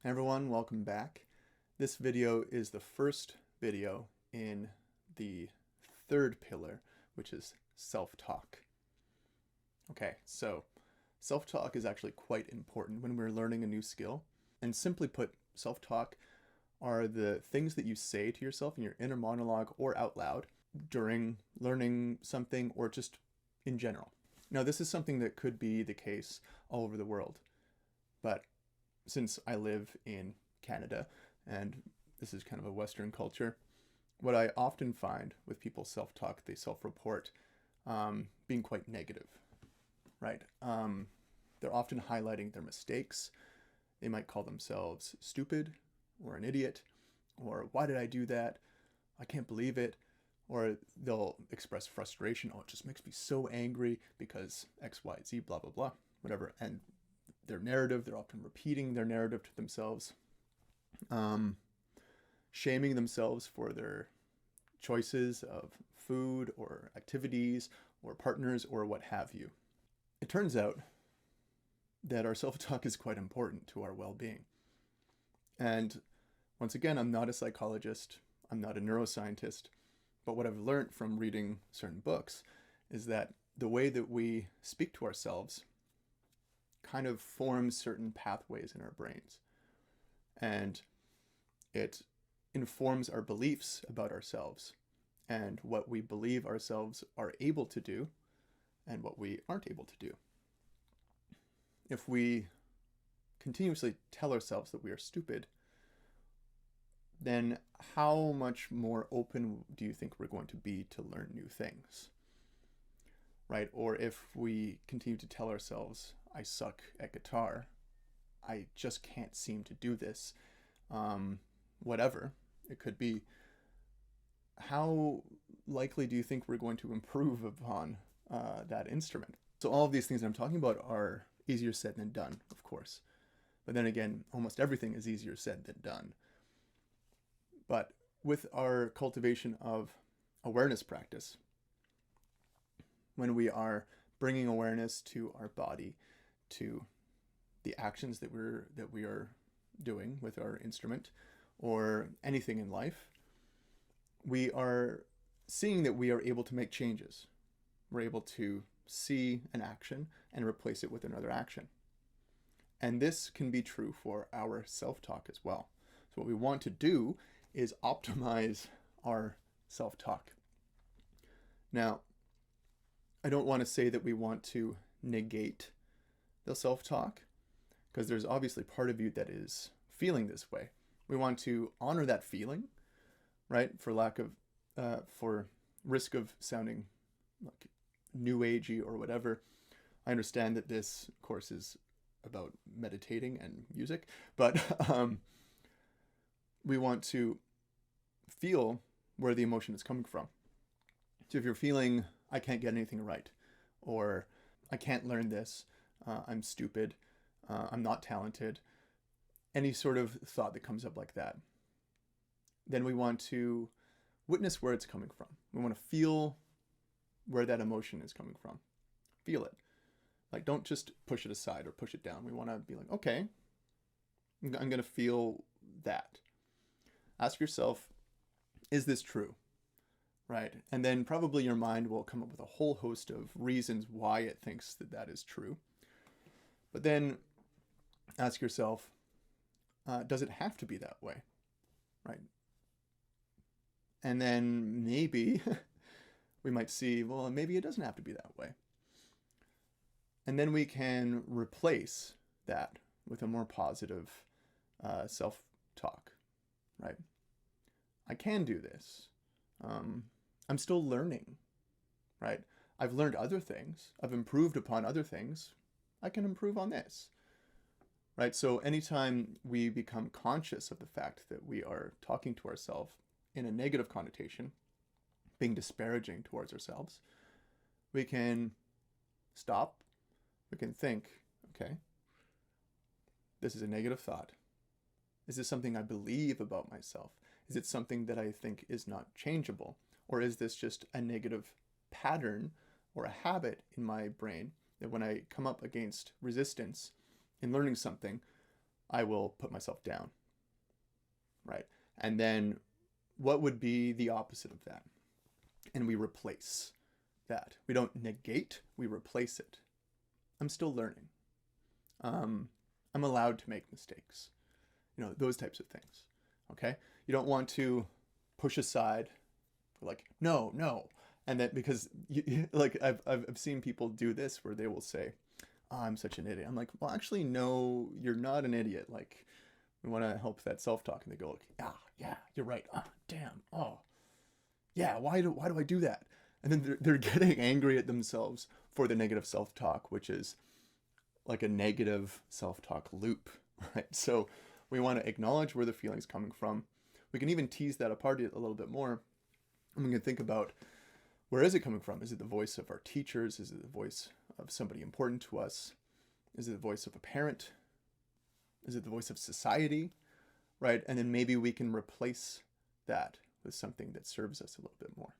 Hey everyone, welcome back. This video is the first video in the third pillar, which is self-talk. Okay, so self-talk is actually quite important when we're learning a new skill. And simply put, self-talk are the things that you say to yourself in your inner monologue or out loud during learning something or just in general. Now, this is something that could be the case all over the world, but since I live in Canada and this is kind of a Western culture, what I often find with people's self-talk, they self-report being quite negative, right? They're often highlighting their mistakes. They might call themselves stupid or an idiot, or why did I do that? I can't believe it. Or they'll express frustration. Oh, it just makes me so angry because X, Y, Z, blah, blah, blah, whatever. And their narrative, they're often repeating their narrative to themselves, shaming themselves for their choices of food or activities or partners or what have you. It turns out that our self-talk is quite important to our well-being. And once again, I'm not a psychologist, I'm not a neuroscientist, but what I've learned from reading certain books is that the way that we speak to ourselves kind of forms certain pathways in our brains. And it informs our beliefs about ourselves and what we believe ourselves are able to do and what we aren't able to do. If we continuously tell ourselves that we are stupid, then how much more open do you think we're going to be to learn new things? Right? Or if we continue to tell ourselves, I suck at guitar, I just can't seem to do this, whatever it could be, how likely do you think we're going to improve upon that instrument? So all of these things that I'm talking about are easier said than done, of course. But then again, almost everything is easier said than done. But with our cultivation of awareness practice, when we are bringing awareness to our body, to the actions that we are doing with our instrument or anything in life, we are seeing that we are able to make changes. We're able to see an action and replace it with another action. And this can be true for our self-talk as well. So what we want to do is optimize our self-talk. Now, I don't want to say that we want to negate the self-talk, because there's obviously part of you that is feeling this way. We want to honor that feeling, right? For risk of sounding like new agey or whatever. I understand that this course is about meditating and music, but we want to feel where the emotion is coming from. So if you're feeling, I can't get anything right, or I can't learn this, I'm stupid, I'm not talented, any sort of thought that comes up like that, then we want to witness where it's coming from. We want to feel where that emotion is coming from. Feel it. Like, don't just push it aside or push it down. We want to be like, okay, I'm going to feel that. Ask yourself, is this true? Right? And then probably your mind will come up with a whole host of reasons why it thinks that that is true. But then ask yourself, does it have to be that way? Right? And then maybe we might see, well, maybe it doesn't have to be that way. And then we can replace that with a more positive self-talk, right? I can do this. I'm still learning, right? I've learned other things. I've improved upon other things. I can improve on this, right? So anytime we become conscious of the fact that we are talking to ourselves in a negative connotation, being disparaging towards ourselves, we can stop. We can think, okay, this is a negative thought. Is this something I believe about myself? Is it something that I think is not changeable? Or is this just a negative pattern or a habit in my brain that when I come up against resistance in learning something, I will put myself down, right? And then what would be the opposite of that? And we replace that. We don't negate, we replace it. I'm still learning. I'm allowed to make mistakes. Those types of things. Okay? You don't want to push aside, like, no, no. And that because, like, I've seen people do this where they will say, oh, I'm such an idiot. I'm like, well, actually, no, you're not an idiot. Like, we want to help that self-talk. And they go, like, yeah, you're right. Ah, damn. Oh, yeah, why do I do that? And then they're getting angry at themselves for the negative self-talk, which is like a negative self-talk loop, right? So we want to acknowledge where the feeling's coming from. We can even tease that apart a little bit more. And we can think about, where is it coming from? Is it the voice of our teachers? Is it the voice of somebody important to us? Is it the voice of a parent? Is it the voice of society? Right? And then maybe we can replace that with something that serves us a little bit more.